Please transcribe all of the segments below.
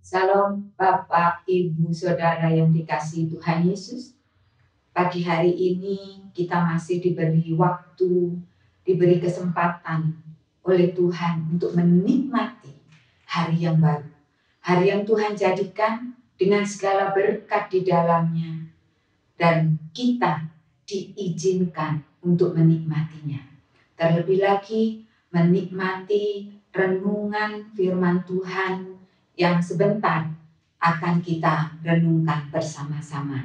Salam Bapak, Ibu, Saudara yang dikasihi Tuhan Yesus. Pagi hari ini kita masih diberi waktu, diberi kesempatan oleh Tuhan untuk menikmati hari yang baru. Hari yang Tuhan jadikan dengan segala berkat di dalamnya. Dan kita diizinkan untuk menikmatinya. Terlebih lagi menikmati renungan firman Tuhan yang sebentar akan kita renungkan bersama-sama.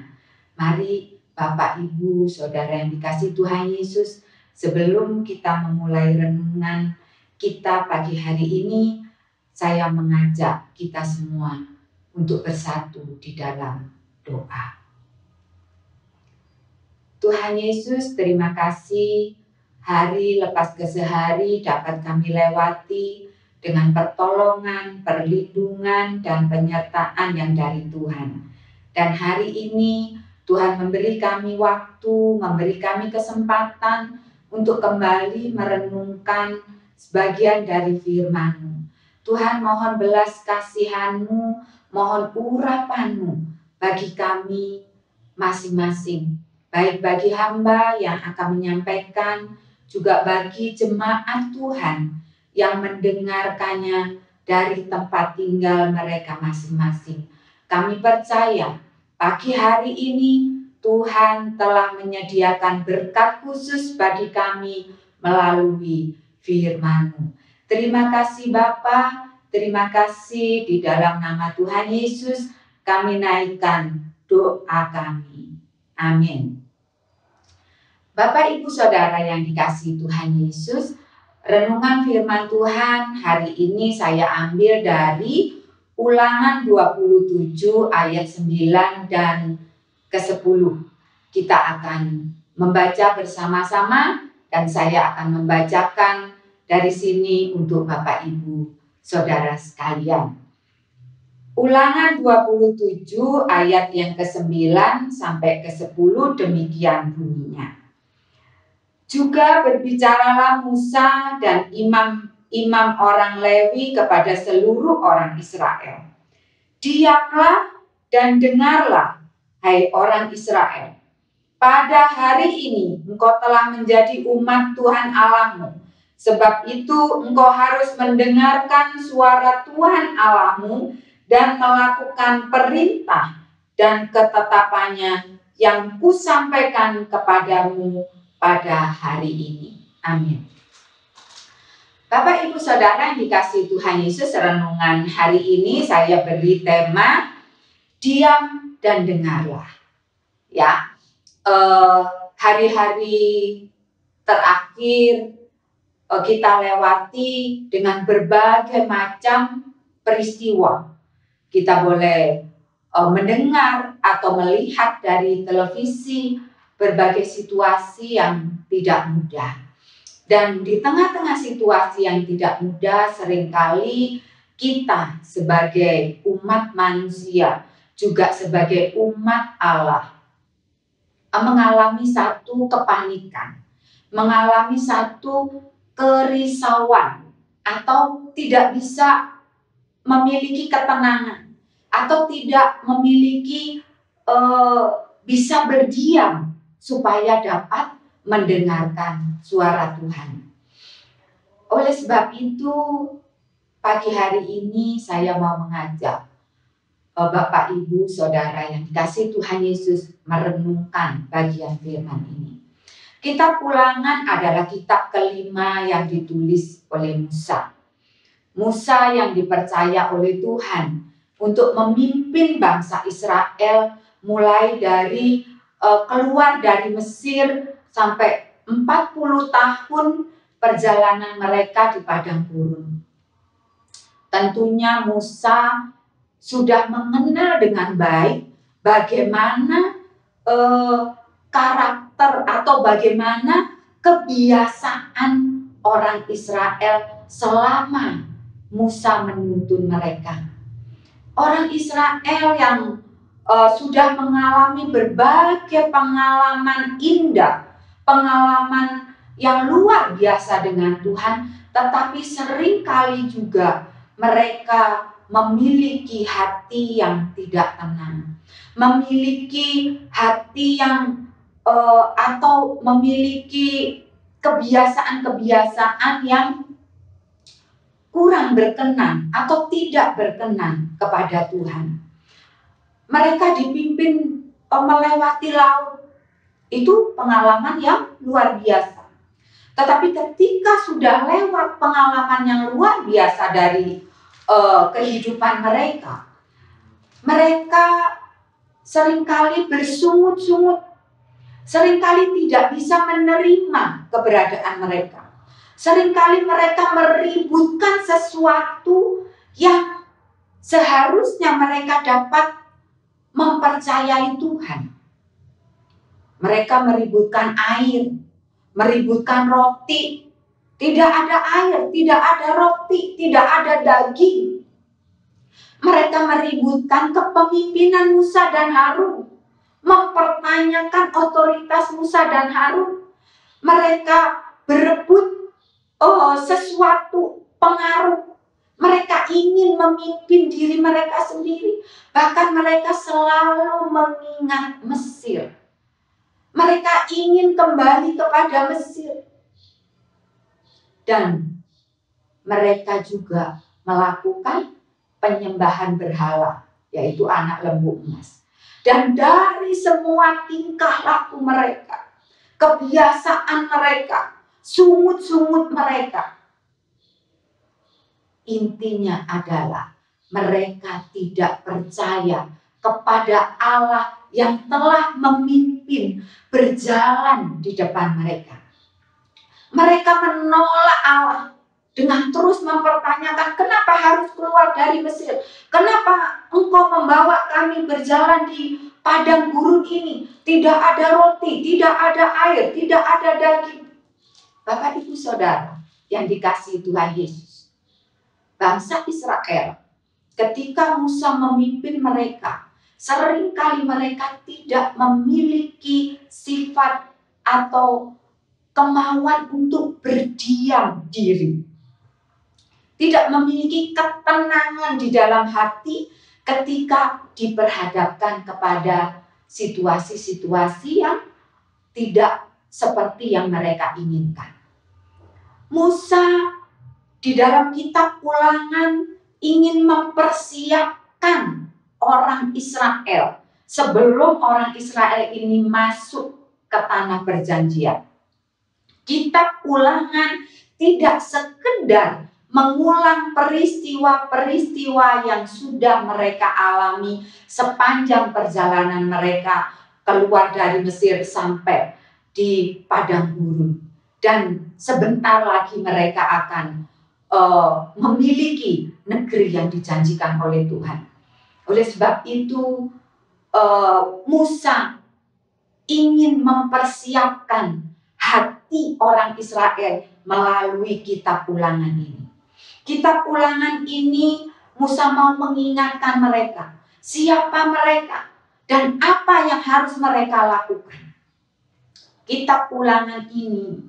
Mari Bapak, Ibu, Saudara yang dikasihi Tuhan Yesus, sebelum kita memulai renungan kita pagi hari ini, saya mengajak kita semua untuk bersatu di dalam doa. Tuhan Yesus, terima kasih hari lepas ke sehari dapat kami lewati dengan pertolongan, perlindungan, dan penyertaan yang dari Tuhan. Dan hari ini Tuhan memberi kami waktu, memberi kami kesempatan untuk kembali merenungkan sebagian dari firman-Mu. Tuhan, mohon belas kasihan-Mu, mohon urapan-Mu bagi kami masing-masing. Baik bagi hamba yang akan menyampaikan, juga bagi jemaat Tuhan yang mendengarkannya dari tempat tinggal mereka masing-masing. Kami percaya pagi hari ini Tuhan telah menyediakan berkat khusus bagi kami melalui firman-Mu. Terima kasih Bapa, terima kasih di dalam nama Tuhan Yesus kami naikkan doa kami. Amin. Bapak, Ibu, Saudara yang dikasihi Tuhan Yesus, renungan firman Tuhan hari ini saya ambil dari Ulangan 27 ayat 9 dan ke-10. Kita akan membaca bersama-sama dan saya akan membacakan dari sini untuk Bapak, Ibu, Saudara sekalian. Ulangan 27 ayat yang ke-9 sampai ke-10 demikian bunyinya. Juga berbicaralah Musa dan imam orang Lewi kepada seluruh orang Israel. Diamlah dan dengarlah, hai orang Israel. Pada hari ini engkau telah menjadi umat Tuhan Allahmu. Sebab itu engkau harus mendengarkan suara Tuhan Allahmu dan melakukan perintah dan ketetapannya yang kusampaikan kepadamu pada hari ini. Amin. Bapak, Ibu, Saudara yang dikasihi Tuhan Yesus, renungan hari ini saya beri tema diam dan dengarlah. Ya, hari-hari terakhir kita lewati dengan berbagai macam peristiwa. Kita boleh mendengar atau melihat dari televisi berbagai situasi yang tidak mudah. Dan di tengah-tengah situasi yang tidak mudah, seringkali kita sebagai umat manusia, juga sebagai umat Allah, mengalami satu kepanikan, mengalami satu kerisauan, atau tidak bisa memiliki ketenangan, atau tidak memiliki bisa berdiam supaya dapat mendengarkan suara Tuhan. Oleh sebab itu, pagi hari ini saya mau mengajak Bapak, Ibu, Saudara yang dikasihi Tuhan Yesus merenungkan bagian firman ini. Kitab Ulangan adalah kitab kelima yang ditulis oleh Musa. Musa yang dipercaya oleh Tuhan untuk memimpin bangsa Israel mulai dari keluar dari Mesir sampai 40 tahun perjalanan mereka di padang gurun. Tentunya Musa sudah mengenal dengan baik bagaimana karakter atau bagaimana kebiasaan orang Israel selama Musa menuntun mereka. Orang Israel yang sudah mengalami berbagai pengalaman indah, pengalaman yang luar biasa dengan Tuhan, tetapi seringkali juga mereka memiliki hati yang tidak tenang, memiliki hati yang atau memiliki kebiasaan-kebiasaan yang kurang berkenan atau tidak berkenan kepada Tuhan. Mereka dipimpin melewati laut, itu pengalaman yang luar biasa. Tetapi ketika sudah lewat pengalaman yang luar biasa dari kehidupan mereka, mereka seringkali bersungut-sungut, seringkali tidak bisa menerima keberadaan mereka. Seringkali mereka meributkan sesuatu yang seharusnya mereka dapat mempercayai Tuhan. Mereka meributkan air, meributkan roti. Tidak ada air, tidak ada roti, tidak ada daging. Mereka meributkan kepemimpinan Musa dan Harun, mempertanyakan otoritas Musa dan Harun. Mereka berebut sesuatu pengaruh. Mereka ingin memimpin diri mereka sendiri. Bahkan mereka selalu mengingat Mesir. Mereka ingin kembali kepada Mesir. Dan mereka juga melakukan penyembahan berhala, yaitu anak lembu emas. Dan dari semua tingkah laku mereka, kebiasaan mereka, sungut-sungut mereka, intinya adalah mereka tidak percaya kepada Allah yang telah memimpin berjalan di depan mereka. Mereka menolak Allah dengan terus mempertanyakan, kenapa harus keluar dari Mesir? Kenapa engkau membawa kami berjalan di padang gurun ini? Tidak ada roti, tidak ada air, tidak ada daging. Bapak Ibu Saudara yang dikasihi Tuhan Yesus, bangsa Israel ketika Musa memimpin mereka, seringkali mereka tidak memiliki sifat atau kemauan untuk berdiam diri. Tidak memiliki ketenangan di dalam hati ketika diperhadapkan kepada situasi-situasi yang tidak seperti yang mereka inginkan. Musa di dalam kitab Ulangan ingin mempersiapkan orang Israel sebelum orang Israel ini masuk ke tanah perjanjian. Kitab Ulangan tidak sekedar mengulang peristiwa-peristiwa yang sudah mereka alami sepanjang perjalanan mereka keluar dari Mesir sampai di padang gurun. Dan sebentar lagi mereka akan memiliki negeri yang dijanjikan oleh Tuhan. Oleh sebab itu Musa ingin mempersiapkan hati orang Israel melalui kitab Ulangan ini. Kitab Ulangan ini Musa mau mengingatkan mereka siapa mereka dan apa yang harus mereka lakukan. Kitab Ulangan ini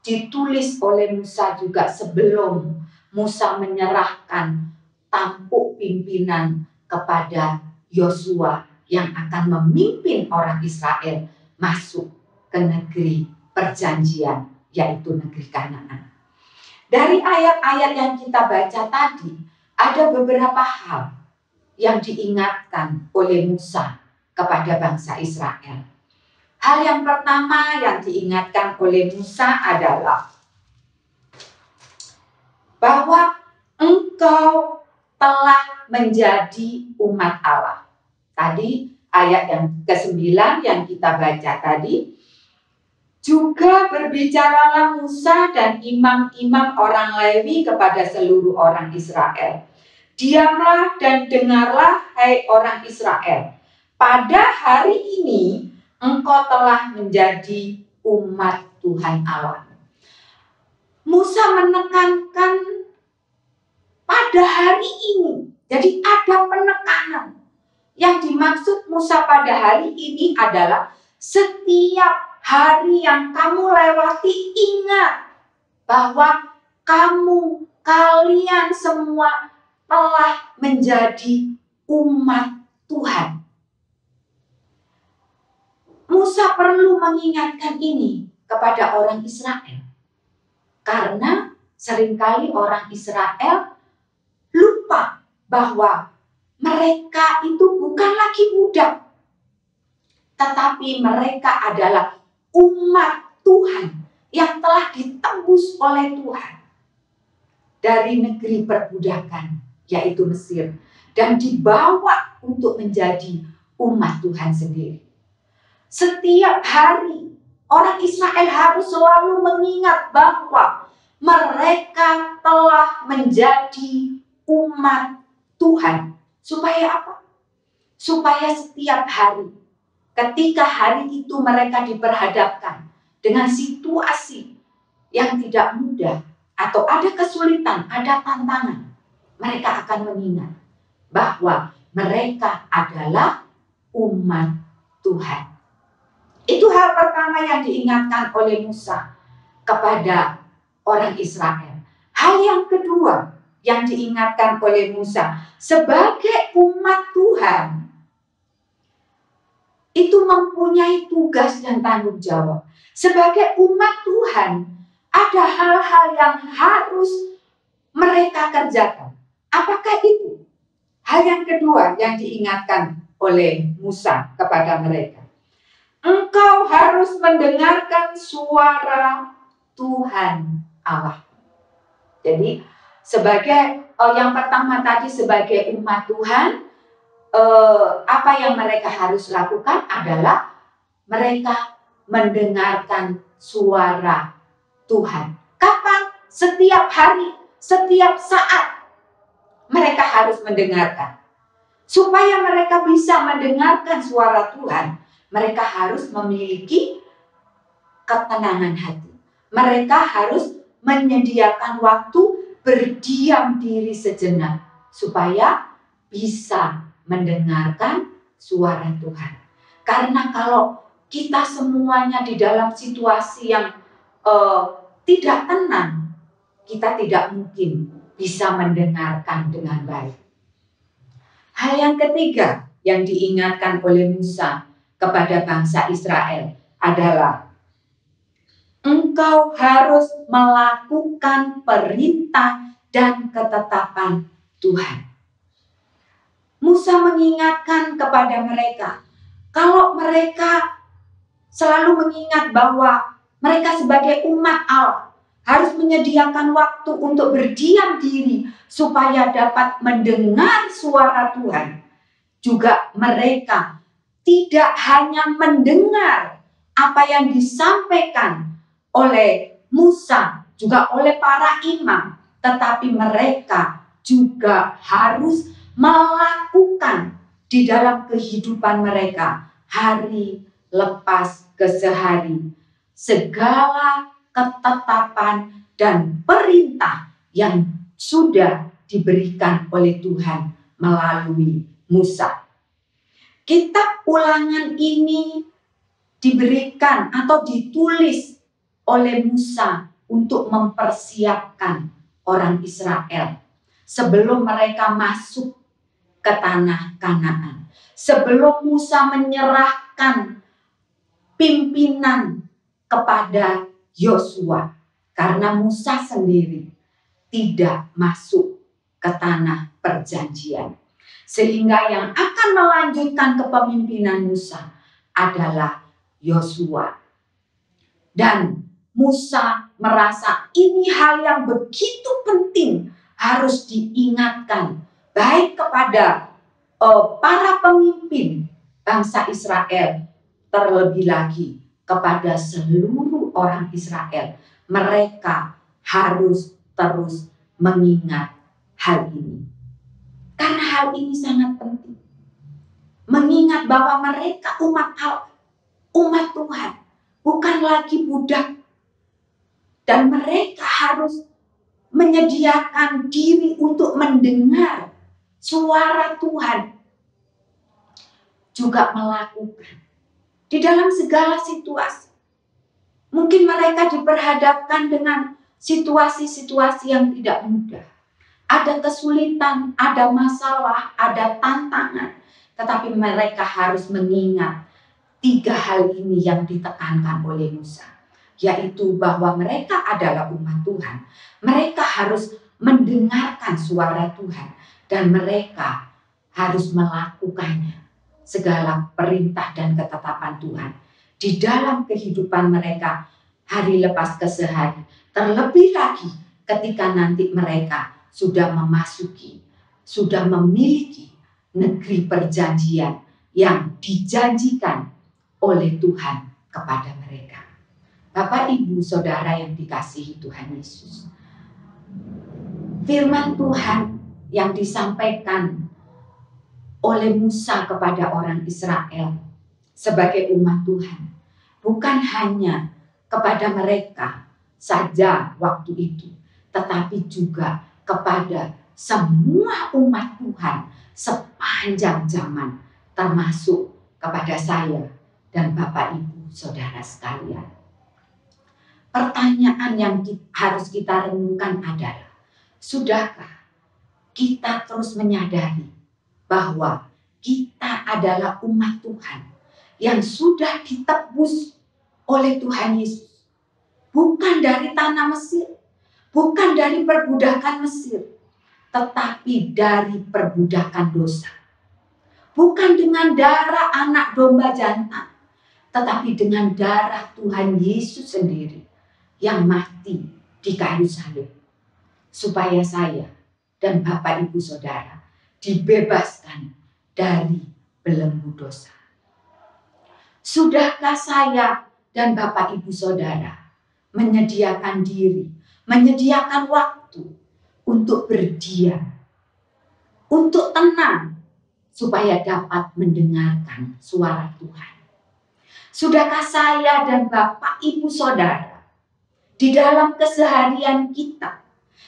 ditulis oleh Musa juga sebelum Musa menyerahkan tampuk pimpinan kepada Yosua yang akan memimpin orang Israel masuk ke negeri perjanjian, yaitu negeri Kanaan. Dari ayat-ayat yang kita baca tadi, ada beberapa hal yang diingatkan oleh Musa kepada bangsa Israel. Hal yang pertama yang diingatkan oleh Musa adalah bahwa engkau telah menjadi umat Allah. Tadi ayat yang ke-9 yang kita baca tadi, juga berbicaralah Musa dan imam-imam orang Lewi kepada seluruh orang Israel. Diamlah dan dengarlah, hai orang Israel. Pada hari ini engkau telah menjadi umat Tuhan Allah. Musa menekankan pada hari ini. Jadi ada penekanan. Yang dimaksud Musa pada hari ini adalah setiap hari yang kamu lewati, ingat bahwa kalian semua telah menjadi umat Tuhan. Musa perlu mengingatkan ini kepada orang Israel. Karena seringkali orang Israel lupa bahwa mereka itu bukan lagi budak, tetapi mereka adalah umat Tuhan yang telah ditebus oleh Tuhan dari negeri perbudakan, yaitu Mesir, dan dibawa untuk menjadi umat Tuhan sendiri. Setiap hari orang Israel harus selalu mengingat bahwa mereka telah menjadi umat Tuhan. Supaya apa? Supaya setiap hari, ketika hari itu mereka diperhadapkan dengan situasi yang tidak mudah, atau ada kesulitan, ada tantangan, mereka akan mengingat bahwa mereka adalah umat Tuhan. Itu hal pertama yang diingatkan oleh Musa kepada orang Israel. Hal yang kedua yang diingatkan oleh Musa sebagai umat Tuhan, itu mempunyai tugas dan tanggung jawab. Sebagai umat Tuhan, ada hal-hal yang harus mereka kerjakan. Apakah itu? Hal yang kedua yang diingatkan oleh Musa kepada mereka. Engkau harus mendengarkan suara Tuhan Allah. Jadi sebagai yang pertama tadi, sebagai umat Tuhan, apa yang mereka harus lakukan adalah mereka mendengarkan suara Tuhan. Kapan? Setiap hari, setiap saat mereka harus mendengarkan. Supaya mereka bisa mendengarkan suara Tuhan, mereka harus memiliki ketenangan hati. Mereka harus menyediakan waktu berdiam diri sejenak supaya bisa mendengarkan suara Tuhan. Karena kalau kita semuanya di dalam situasi yang tidak tenang, kita tidak mungkin bisa mendengarkan dengan baik. Hal yang ketiga yang diingatkan oleh Musa kepada bangsa Israel adalah engkau harus melakukan perintah dan ketetapan Tuhan. Musa mengingatkan kepada mereka, kalau mereka selalu mengingat bahwa mereka sebagai umat Allah harus menyediakan waktu untuk berdiam diri supaya dapat mendengar suara Tuhan. Juga mereka tidak hanya mendengar apa yang disampaikan oleh Musa, juga oleh para imam, tetapi mereka juga harus melakukan di dalam kehidupan mereka hari lepas ke sehari segala ketetapan dan perintah yang sudah diberikan oleh Tuhan melalui Musa. Kitab Ulangan ini diberikan atau ditulis oleh Musa untuk mempersiapkan orang Israel sebelum mereka masuk ke tanah Kanaan. Sebelum Musa menyerahkan pimpinan kepada Yosua, karena Musa sendiri tidak masuk ke tanah perjanjian. Sehingga yang akan melanjutkan kepemimpinan Musa adalah Yosua. Dan Musa merasa ini hal yang begitu penting harus diingatkan baik kepada para pemimpin bangsa Israel, terlebih lagi kepada seluruh orang Israel. Mereka harus terus mengingat hal ini. Karena hal ini sangat penting. Mengingat bahwa mereka umat Allah, umat Tuhan, bukan lagi budak. Dan mereka harus menyediakan diri untuk mendengar suara Tuhan. Juga melakukan di dalam segala situasi. Mungkin mereka diperhadapkan dengan situasi-situasi yang tidak mudah. Ada kesulitan, ada masalah, ada tantangan. Tetapi mereka harus mengingat 3 hal ini yang ditekankan oleh Musa. Yaitu bahwa mereka adalah umat Tuhan. Mereka harus mendengarkan suara Tuhan. Dan mereka harus melakukannya. Segala perintah dan ketetapan Tuhan. Di dalam kehidupan mereka hari lepas kesehari. Terlebih lagi ketika nanti mereka sudah memiliki negeri perjanjian yang dijanjikan oleh Tuhan kepada mereka. Bapak, Ibu, Saudara yang dikasihi Tuhan Yesus. Firman Tuhan yang disampaikan oleh Musa kepada orang Israel sebagai umat Tuhan bukan hanya kepada mereka saja waktu itu, tetapi juga kepada semua umat Tuhan sepanjang zaman, termasuk kepada saya dan Bapak Ibu Saudara sekalian. Pertanyaan yang harus kita renungkan adalah, sudahkah kita terus menyadari bahwa kita adalah umat Tuhan yang sudah ditebus oleh Tuhan Yesus? Bukan dari tanah Mesir, bukan dari perbudakan Mesir, tetapi dari perbudakan dosa. Bukan dengan darah anak domba jantan, tetapi dengan darah Tuhan Yesus sendiri yang mati di kayu salib. Supaya saya dan Bapak Ibu Saudara dibebaskan dari belenggu dosa. Sudahkah saya dan Bapak Ibu Saudara menyediakan diri, menyediakan waktu untuk berdiam, untuk tenang, supaya dapat mendengarkan suara Tuhan? Sudahkah saya dan Bapak Ibu Saudara di dalam keseharian kita,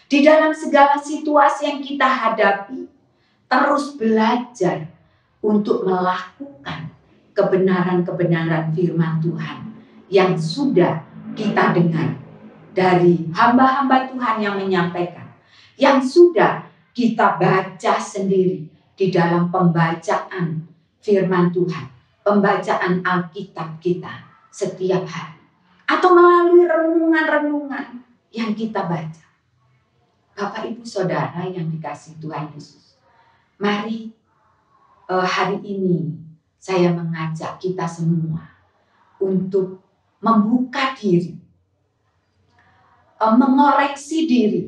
di dalam segala situasi yang kita hadapi, terus belajar untuk melakukan kebenaran-kebenaran firman Tuhan yang sudah kita dengar dari hamba-hamba Tuhan yang menyampaikan, yang sudah kita baca sendiri di dalam pembacaan firman Tuhan, pembacaan Alkitab kita setiap hari, atau melalui renungan-renungan yang kita baca. Bapak Ibu Saudara yang dikasihi Tuhan Yesus, mari hari ini saya mengajak kita semua untuk membuka diri, mengoreksi diri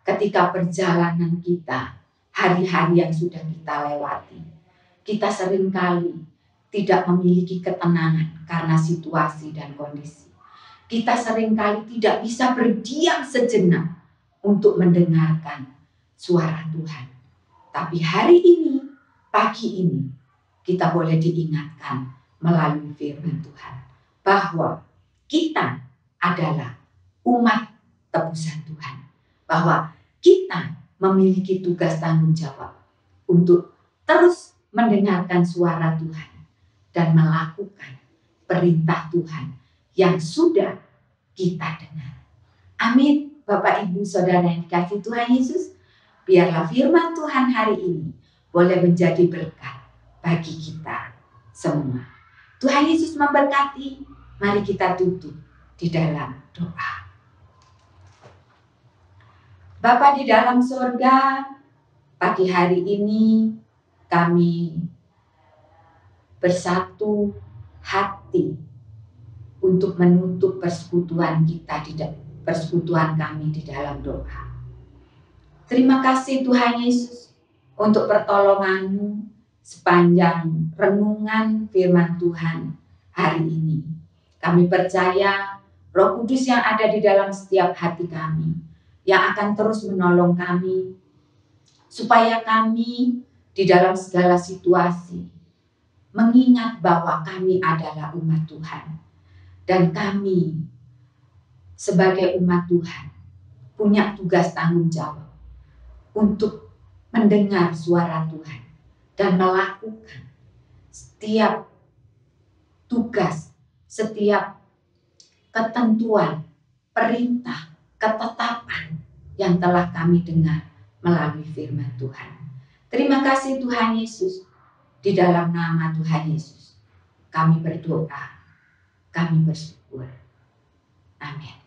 ketika perjalanan kita, hari-hari yang sudah kita lewati. Kita seringkali tidak memiliki ketenangan karena situasi dan kondisi. Kita seringkali tidak bisa berdiam sejenak untuk mendengarkan suara Tuhan. Tapi hari ini, pagi ini, kita boleh diingatkan melalui firman Tuhan bahwa kita adalah umat tebusan Tuhan. Bahwa kita memiliki tugas tanggung jawab untuk terus mendengarkan suara Tuhan dan melakukan perintah Tuhan yang sudah kita dengar. Amin. Bapak, Ibu, Saudara yang dikasihi Tuhan Yesus, biarlah firman Tuhan hari ini boleh menjadi berkat bagi kita semua. Tuhan Yesus memberkati. Mari kita tutup di dalam doa. Bapa di dalam surga, pagi hari ini kami bersatu hati untuk menutup persekutuan kami di dalam doa. Terima kasih Tuhan Yesus untuk pertolongan-Mu sepanjang renungan firman Tuhan hari ini. Kami percaya Roh Kudus yang ada di dalam setiap hati kami, yang akan terus menolong kami, supaya kami di dalam segala situasi mengingat bahwa kami adalah umat Tuhan. Dan kami sebagai umat Tuhan punya tugas tanggung jawab untuk mendengar suara Tuhan dan melakukan setiap tugas, setiap ketentuan, perintah, ketetapan yang telah kami dengar melalui firman Tuhan. Terima kasih Tuhan Yesus. Di dalam nama Tuhan Yesus kami berdoa, kami bersyukur. Amin.